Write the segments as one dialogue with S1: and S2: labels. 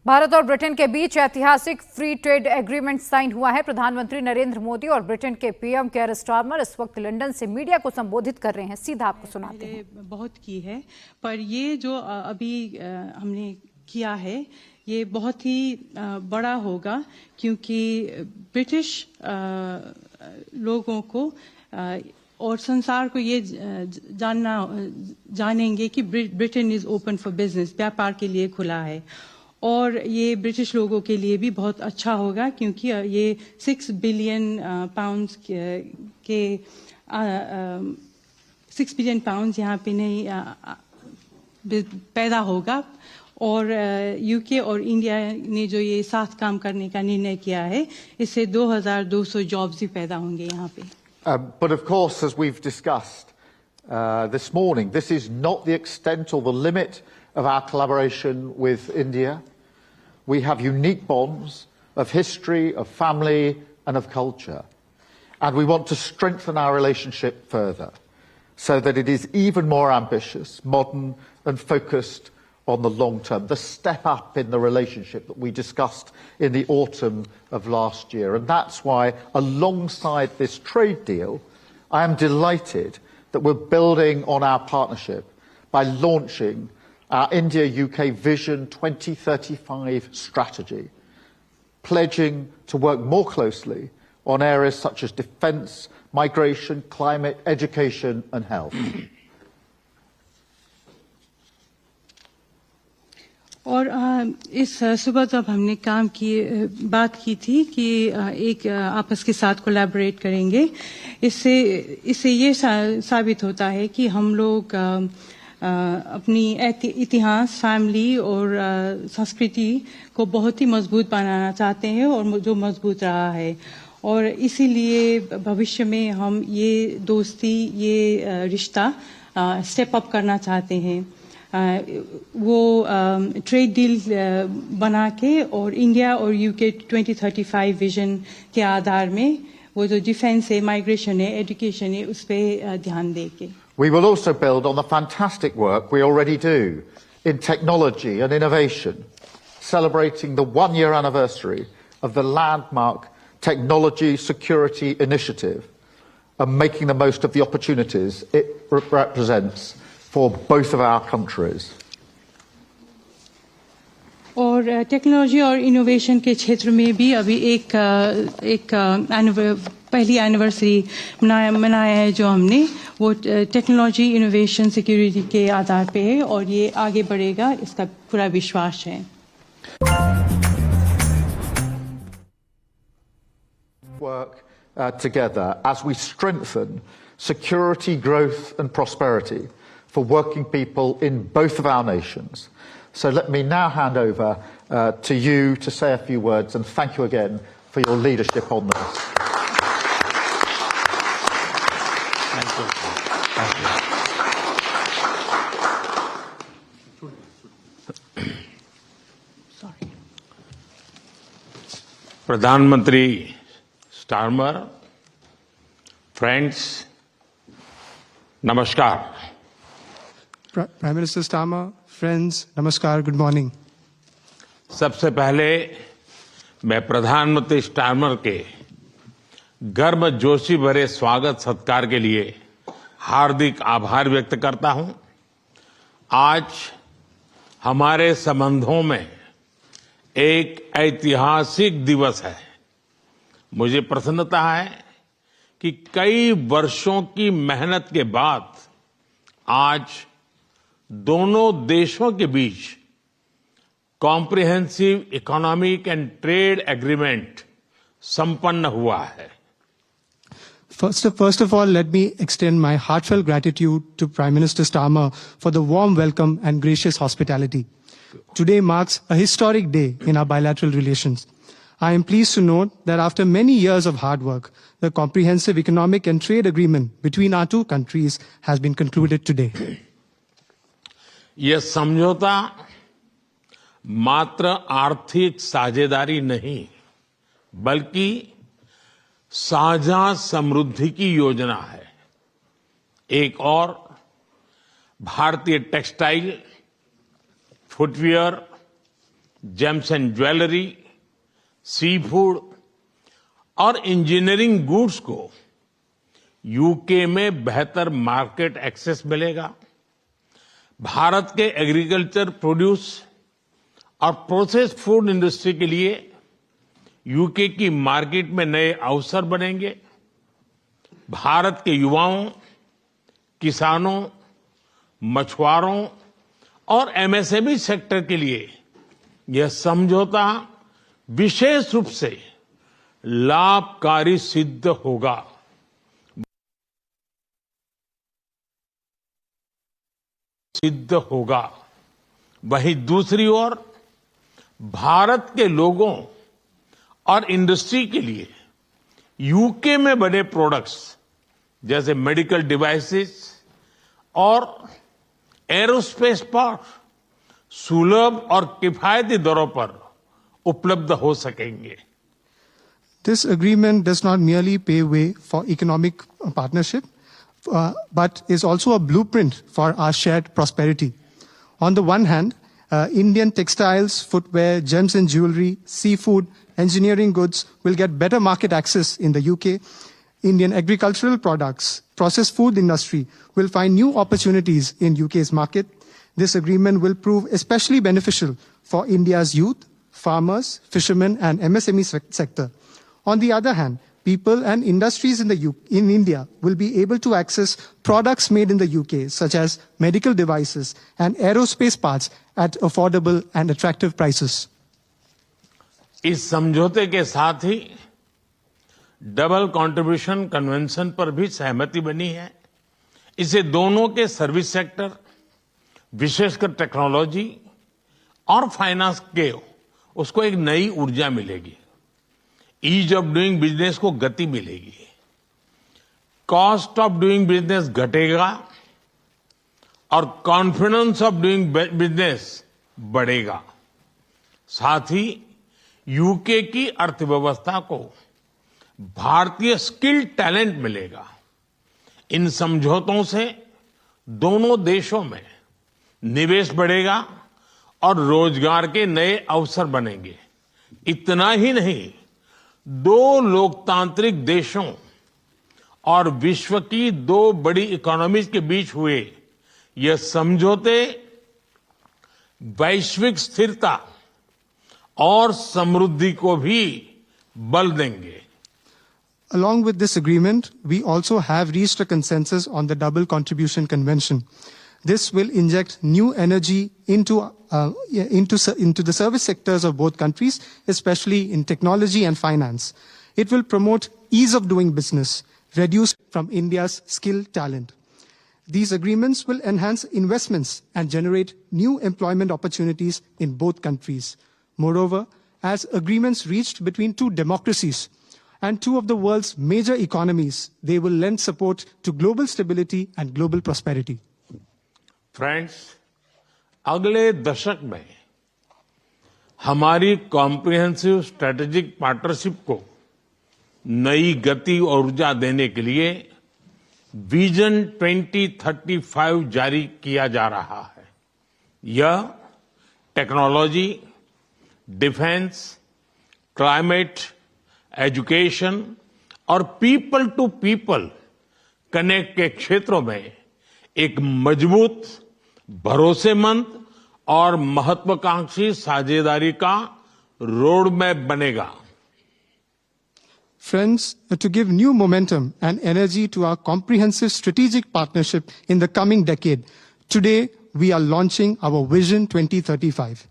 S1: भारत और ब्रिटेन के बीच ऐतिहासिक फ्री ट्रेड एग्रीमेंट साइन हुआ है। प्रधानमंत्री नरेंद्र मोदी और ब्रिटेन के पीएम केयर स्टारमर इस वक्त लंदन से मीडिया को संबोधित कर रहे हैं। सीधा आपको सुनाते हैं।
S2: बहुत की है, पर ये जो अभी हमने किया है ये बहुत ही बड़ा होगा, क्योंकि ब्रिटिश लोगों को और संसार को ये जानेंगे कि Britain is open for business, व्यापार के लिए खुला है। और ये ब्रिटिश लोगों के लिए भी बहुत अच्छा होगा, क्योंकि ये 6 बिलियन पाउंड्स के 6 बिलियन पाउंड्स यहाँ पे नहीं पैदा होगा। और यूके और इंडिया ने जो ये साथ काम करने का निर्णय किया है, इससे 2200 जॉब्स भी पैदा होंगे यहाँ पे।
S3: But of course, as we've discussed this morning, this is not the extent or the limit of our collaboration with India. We have unique bonds of history, of family, and of culture. And we want to strengthen our relationship further so that it is even more ambitious, modern, and focused on the long term, the step up in the relationship that we discussed in the autumn of last year. And that's why, alongside this trade deal, I am delighted that we're building on our partnership by launching our India-UK Vision 2035 strategy, pledging to work more closely on areas such as defence, migration, climate, education and health.
S2: और इस सुबह जब हमने बात की थी कि एक आपस के साथ कोलैबोरेट करेंगे, इससे ये साबित होता है कि हम लोग अपनी इतिहास, फैमिली और संस्कृति को बहुत ही मजबूत बनाना चाहते हैं, और जो मजबूत रहा है। और इसीलिए भविष्य में हम ये दोस्ती, ये रिश्ता स्टेप अप करना चाहते हैं। वो ट्रेड डील बना के और इंडिया और यूके 2035 विजन के आधार में वो जो डिफेंस है, माइग्रेशन है, एजुकेशन है, उस पे ध्यान देके।
S3: We will also build on the fantastic work we already do in technology and innovation, celebrating the one-year anniversary of the landmark Technology Security Initiative and making the most of the opportunities it represents for both of our countries.
S2: और technology और innovation के क्षेत्र में भी अभी पहली anniversary मनाया है जो हमने, वो टेक्नोलॉजी, इनोवेशन, सिक्योरिटी के आधार पे है, और ये आगे बढ़ेगा, इसका पूरा विश्वास है।
S3: Work together as we strengthen security, growth and prosperity for working people in both of our nations. So let me now hand over to you to say a few words, and thank you again for your leadership on this.
S4: Thank you.
S2: Sorry.
S4: प्रधानमंत्री Starmer, friends, नमस्कार।
S5: Prime Minister Starmer, friends, namaskar, good morning.
S4: सबसे पहले मैं प्रधानमंत्री Starmer के गर्मजोशी भरे स्वागत सत्कार के लिए हार्दिक आभार व्यक्त करता हूं। आज हमारे संबंधों में एक ऐतिहासिक दिवस है। मुझे प्रसन्नता है कि कई वर्षों की मेहनत के बाद आज दोनों देशों के बीच comprehensive economic and trade agreement संपन्न हुआ है।
S5: First of all, let me extend my heartfelt gratitude to Prime Minister Starmer for the warm welcome and gracious hospitality. Today marks a historic day in our bilateral relations. I am pleased to note that after many years of hard work, the comprehensive economic and trade agreement between our two countries has been concluded today.
S4: यह समझौता मात्र आर्थिक साझेदारी नहीं, बल्कि साझा समृद्धि की योजना है। एक और भारतीय textile, footwear, gems and jewellery, sea food और इंजीनियरिंग गुड्स को यूके में बेहतर मार्केट एक्सेस मिलेगा। भारत के एग्रीकल्चर प्रोड्यूस और प्रोसेस्ड फूड इंडस्ट्री के लिए यूके की मार्केट में नए अवसर बनेंगे। भारत के युवाओं, किसानों, मछुआरों और एमएसएमई सेक्टर के लिए यह समझौता विशेष रूप से लाभकारी सिद्ध होगा। वहीं दूसरी ओर भारत के लोगों और इंडस्ट्री के लिए यूके में बने प्रोडक्ट्स जैसे मेडिकल डिवाइसेस और एरोस्पेस पार्ट सुलभ और किफायती दरों पर उपलब्ध हो सकेंगे।
S5: This agreement does not merely pave way for economic partnership, but is also a blueprint for our shared prosperity. On the one hand, Indian textiles, footwear, gems and jewelry, seafood, engineering goods will get better market access in the UK. Indian agricultural products, processed food industry will find new opportunities in UK's market. This agreement will prove especially beneficial for India's youth, farmers, fishermen and MSME sector. On the other hand, people and industries in India will be able to access products made in the UK, such as medical devices and aerospace parts at affordable and attractive prices.
S4: इस समझौते के साथ ही double contribution convention पर भी सहमति बनी है। इससे दोनों के सर्विस सेक्टर, विशेषकर टेक्नोलॉजी और फाइनेंस के उसको एक नई ऊर्जा मिलेगी। ईज ऑफ डूइंग बिजनेस को गति मिलेगी, कॉस्ट ऑफ डूइंग बिजनेस घटेगा और कॉन्फिडेंस ऑफ डूइंग बिजनेस बढ़ेगा। साथ ही यूके की अर्थव्यवस्था को भारतीय स्किल टैलेंट मिलेगा। इन समझौतों से दोनों देशों में निवेश बढ़ेगा और रोजगार के नए अवसर बनेंगे। इतना ही नहीं, दो लोकतांत्रिक देशों और विश्व की दो बड़ी इकोनॉमीज के बीच हुए ये समझौते वैश्विक स्थिरता और समृद्धि को भी बल देंगे।
S5: Along with this agreement, we also have reached a consensus on the Double Contribution Convention. This will inject new energy into the service sectors of both countries, especially in technology and finance. It will promote ease of doing business, reduce from India's skilled talent. These agreements will enhance investments and generate new employment opportunities in both countries. Moreover, as agreements reached between two democracies and two of the world's major economies, they will lend support to global stability and global prosperity.
S4: Friends, अगले दशक में हमारी comprehensive strategic partnership को नई गति और ऊर्जा देने के लिए विजन 2035 जारी किया जा रहा है। यह टेक्नोलॉजी, डिफेंस, क्लाइमेट, एजुकेशन और पीपल टू पीपल कनेक्ट के क्षेत्रों में एक मजबूत, भरोसेमंद और महत्वाकांक्षी साझेदारी का रोड मैप बनेगा।
S5: Friends, to give new momentum and energy to our comprehensive strategic partnership in the coming decade, today we are launching our Vision 2035.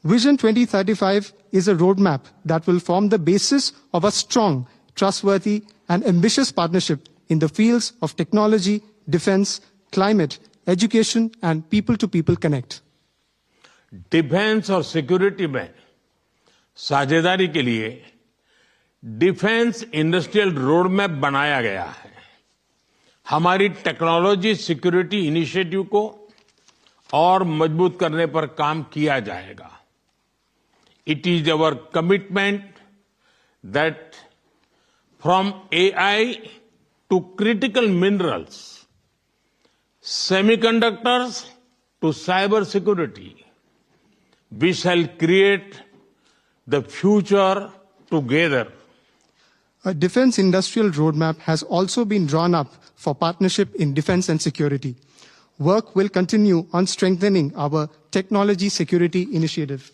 S5: Vision 2035 is a roadmap that will form the basis of a strong, trustworthy and ambitious partnership in the fields of technology, defense, climate, education and people-to-people connect.
S4: Defence और security में साझेदारी के लिए defence industrial road map बनाया गया है। हमारी technology security initiative को और मजबूत करने पर काम किया जाएगा। It is our commitment that from AI to critical minerals, semiconductors to cyber security, we shall create the future together.
S5: A defense industrial roadmap has also been drawn up for partnership in defense and security. Work will continue on strengthening our technology security initiative.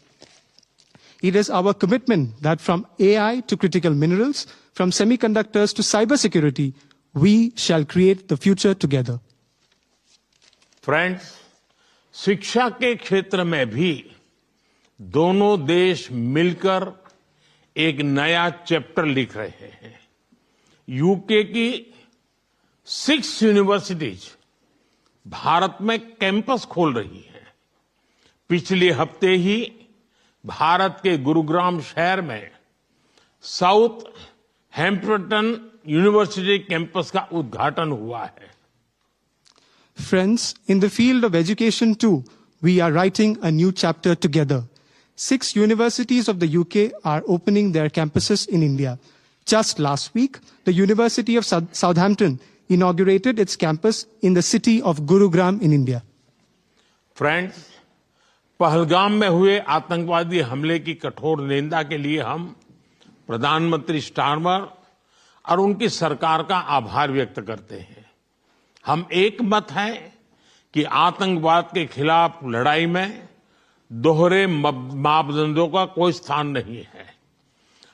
S5: It is our commitment that from AI to critical minerals, from semiconductors to cybersecurity, we shall create the future together.
S4: Friends, शिक्षा के क्षेत्र में भी दोनों देश मिलकर एक नया चैप्टर लिख रहे हैं। यूके की 6 यूनिवर्सिटीज भारत में कैंपस खोल रही हैं। पिछले हफ्ते ही भारत के गुरुग्राम शहर में साउथ हैम्पटन यूनिवर्सिटी कैंपस का उद्घाटन हुआ है।
S5: Friends, in the field of education too, we are writing a new chapter together. 6 universities of the UK are opening their campuses in India. Just last week, the University of Southampton inaugurated its campus in the city of Gurugram in India.
S4: Friends, Pahalgam में हुए आतंकवादी हमले की कठोर निंदा के लिए हम प्रधानमंत्री स्टारमर और उनकी सरकार का आभार व्यक्त करते हैं। हम एक मत हैं कि आतंकवाद के खिलाफ लड़ाई में दोहरे मापदंडों का कोई स्थान नहीं है।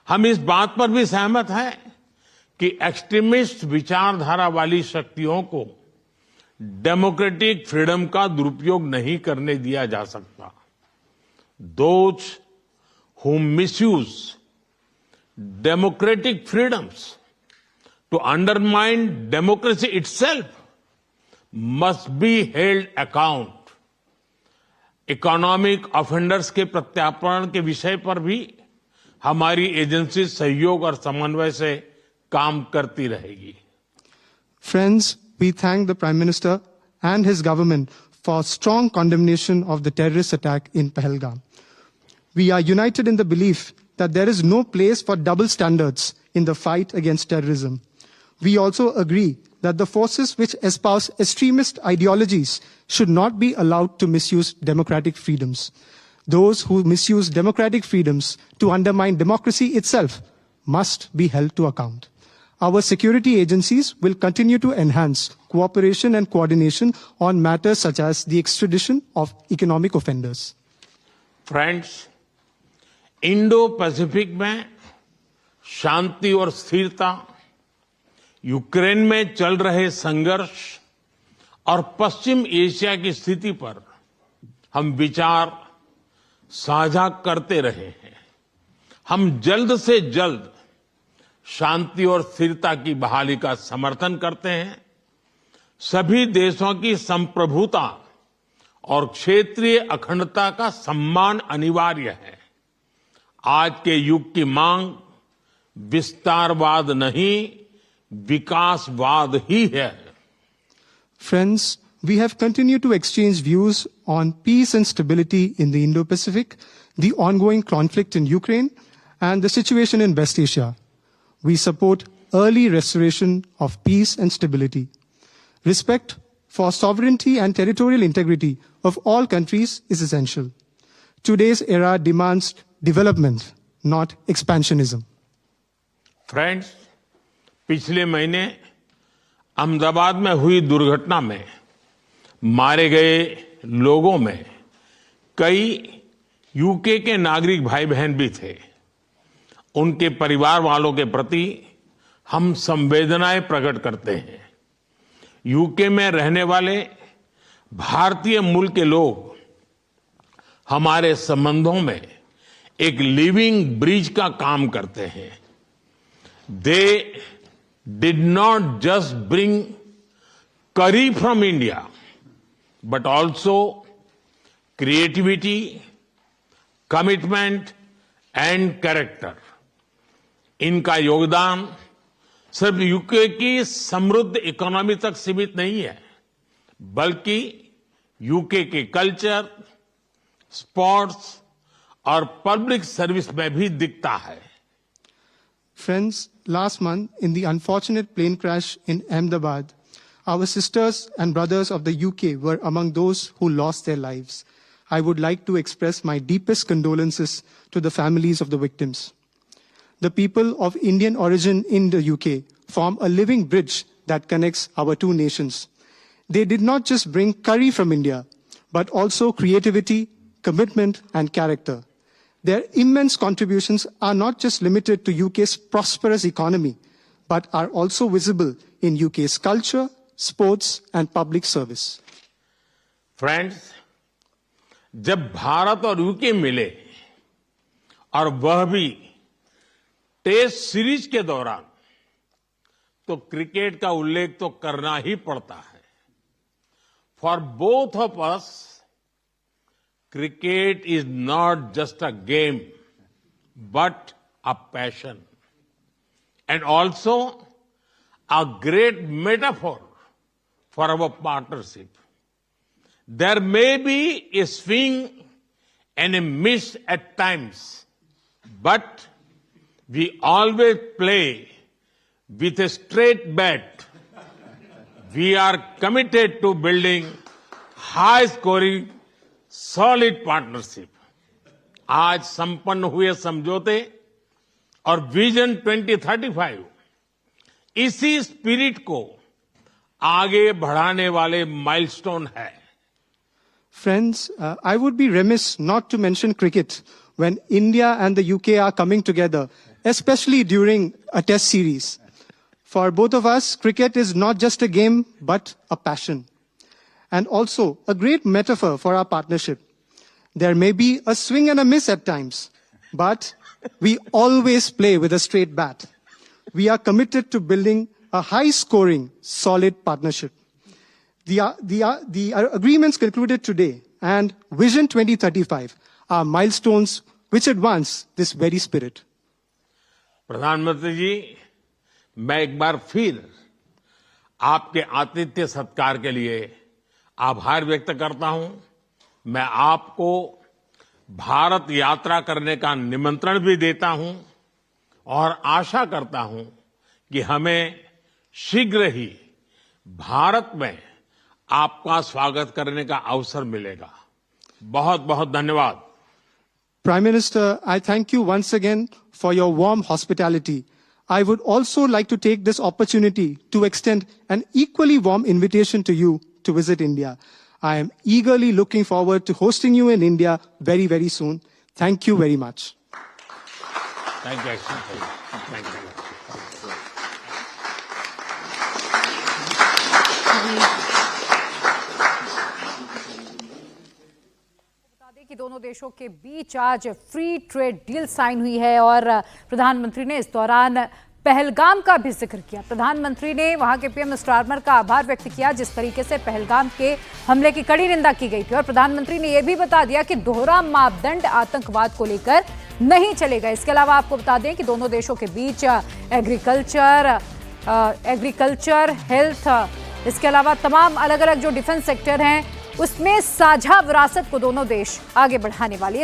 S4: हम इस बात पर भी सहमत हैं कि एक्सट्रीमिस्ट विचारधारा वाली शक्तियों को डेमोक्रेटिक फ्रीडम का दुरुपयोग नहीं करने दिया जा सकता। Those who misuse democratic freedoms to undermine democracy itself must be held account. Economic offenders के प्रत्यार्पण के विषय पर भी हमारी एजेंसी सहयोग और समन्वय से काम करती रहेगी।
S5: Friends, we thank the Prime Minister and his government for strong condemnation of the terrorist attack in Pahalgam. We are united in the belief that there is no place for double standards in the fight against terrorism. We also agree that the forces which espouse extremist ideologies should not be allowed to misuse democratic freedoms. Those who misuse democratic freedoms to undermine democracy itself must be held to account. Our security agencies will continue to enhance cooperation and coordination on matters such as the extradition of economic offenders.
S4: Friends, Indo Pacific में शांति और स्थिरता, Ukraine में चल रहे संघर्ष और पश्चिम Asia की स्थिति पर हम विचार साझा करते रहे हैं। हम जल्द से जल्द शांति और स्थिरता की बहाली का समर्थन करते हैं। सभी देशों की संप्रभुता और क्षेत्रीय अखंडता का सम्मान अनिवार्य है। आज के युग की मांग विस्तारवाद नहीं, विकासवाद ही है।
S5: Friends, we have continued to exchange views on peace and stability in the Indo-Pacific, the ongoing conflict in Ukraine, and the situation in West Asia. We support early restoration of peace and stability. Respect for sovereignty and territorial integrity of all countries is essential. Today's era demands development, not expansionism.
S4: Friends, पिछले महीने अहमदाबाद में हुई दुर्घटना में मारे गए लोगों में कई यूके के नागरिक भाई बहन भी थे। उनके परिवार वालों के प्रति हम संवेदनाएं प्रकट करते हैं। यूके में रहने वाले भारतीय मूल के लोग हमारे संबंधों में एक लिविंग ब्रिज का काम करते हैं। They did not just bring curry from India, but also creativity, commitment and character. इनका योगदान सिर्फ यूके की समृद्ध इकोनॉमी तक सीमित नहीं है, बल्कि यूके के कल्चर, स्पोर्ट्स और पब्लिक सर्विस में भी दिखता है।
S5: Friends, last month in the unfortunate plane crash in Ahmedabad, our sisters and brothers of the UK were among those who lost their lives. I would like to express my deepest condolences to the families of the victims. The people of Indian origin in the UK form a living bridge that connects our two nations. They did not just bring curry from India, but also creativity, commitment, and character. Their immense contributions are not just limited to UK's prosperous economy, but are also visible in UK's culture, sports, and public service.
S4: Friends, जब भारत और UK मिले और वह भी test series के दौरान, तो cricket का उल्लेख तो करना ही पड़ता है. For both of us, cricket is not just a game, but a passion. And also a great metaphor for our partnership. There may be a swing and a miss at times, but we always play with a straight bat. We are committed to building high-scoring solid partnership. आज संपन्न हुए समझौते और vision 2035 इसी spirit को आगे बढ़ाने वाले माइलस्टोन है.
S5: Friends, I would be remiss not to mention cricket when India and the UK are coming together, especially during a test series. For both of us, cricket is not just a game, but a passion. And also a great metaphor for our partnership. There may be a swing and a miss at times, but we always play with a straight bat. We are committed to building a high-scoring, solid partnership. The agreements concluded today and Vision 2035 are milestones which advance this very spirit.
S4: प्रधानमंत्री जी, मैं एक बार फिर आपके आतिथ्य सत्कार के लिए आभार व्यक्त करता हूं. मैं आपको भारत यात्रा करने का निमंत्रण भी देता हूं और आशा करता हूं कि हमें शीघ्र ही भारत में आपका स्वागत करने का अवसर मिलेगा. बहुत बहुत धन्यवाद.
S5: Prime Minister, I thank you once again for your warm hospitality. I would also like to take this opportunity to extend an equally warm invitation to you to visit India. I am eagerly looking forward to hosting you in India very, very soon. Thank you very much.
S4: Thank you. Thank you.
S1: बता दें कि दोनों देशों के बीच आज free trade deal sign हुई है और प्रधानमंत्री ने इस दौरान पहलगाम का भी जिक्र किया. प्रधानमंत्री ने वहां के पीएम स्टारमर का आभार व्यक्त किया जिस तरीके से पहलगाम के हमले की कड़ी निंदा की गई थी और प्रधानमंत्री ने यह भी बता दिया कि दोहरा मापदंड आतंकवाद को लेकर नहीं चलेगा. इसके अलावा आपको बता दें कि दोनों देशों के बीच एग्रीकल्चर, हेल्थ, इसके अलावा तमाम अलग अलग जो डिफेंस सेक्टर हैं उसमें साझा विरासत को दोनों देश आगे बढ़ाने वाली है.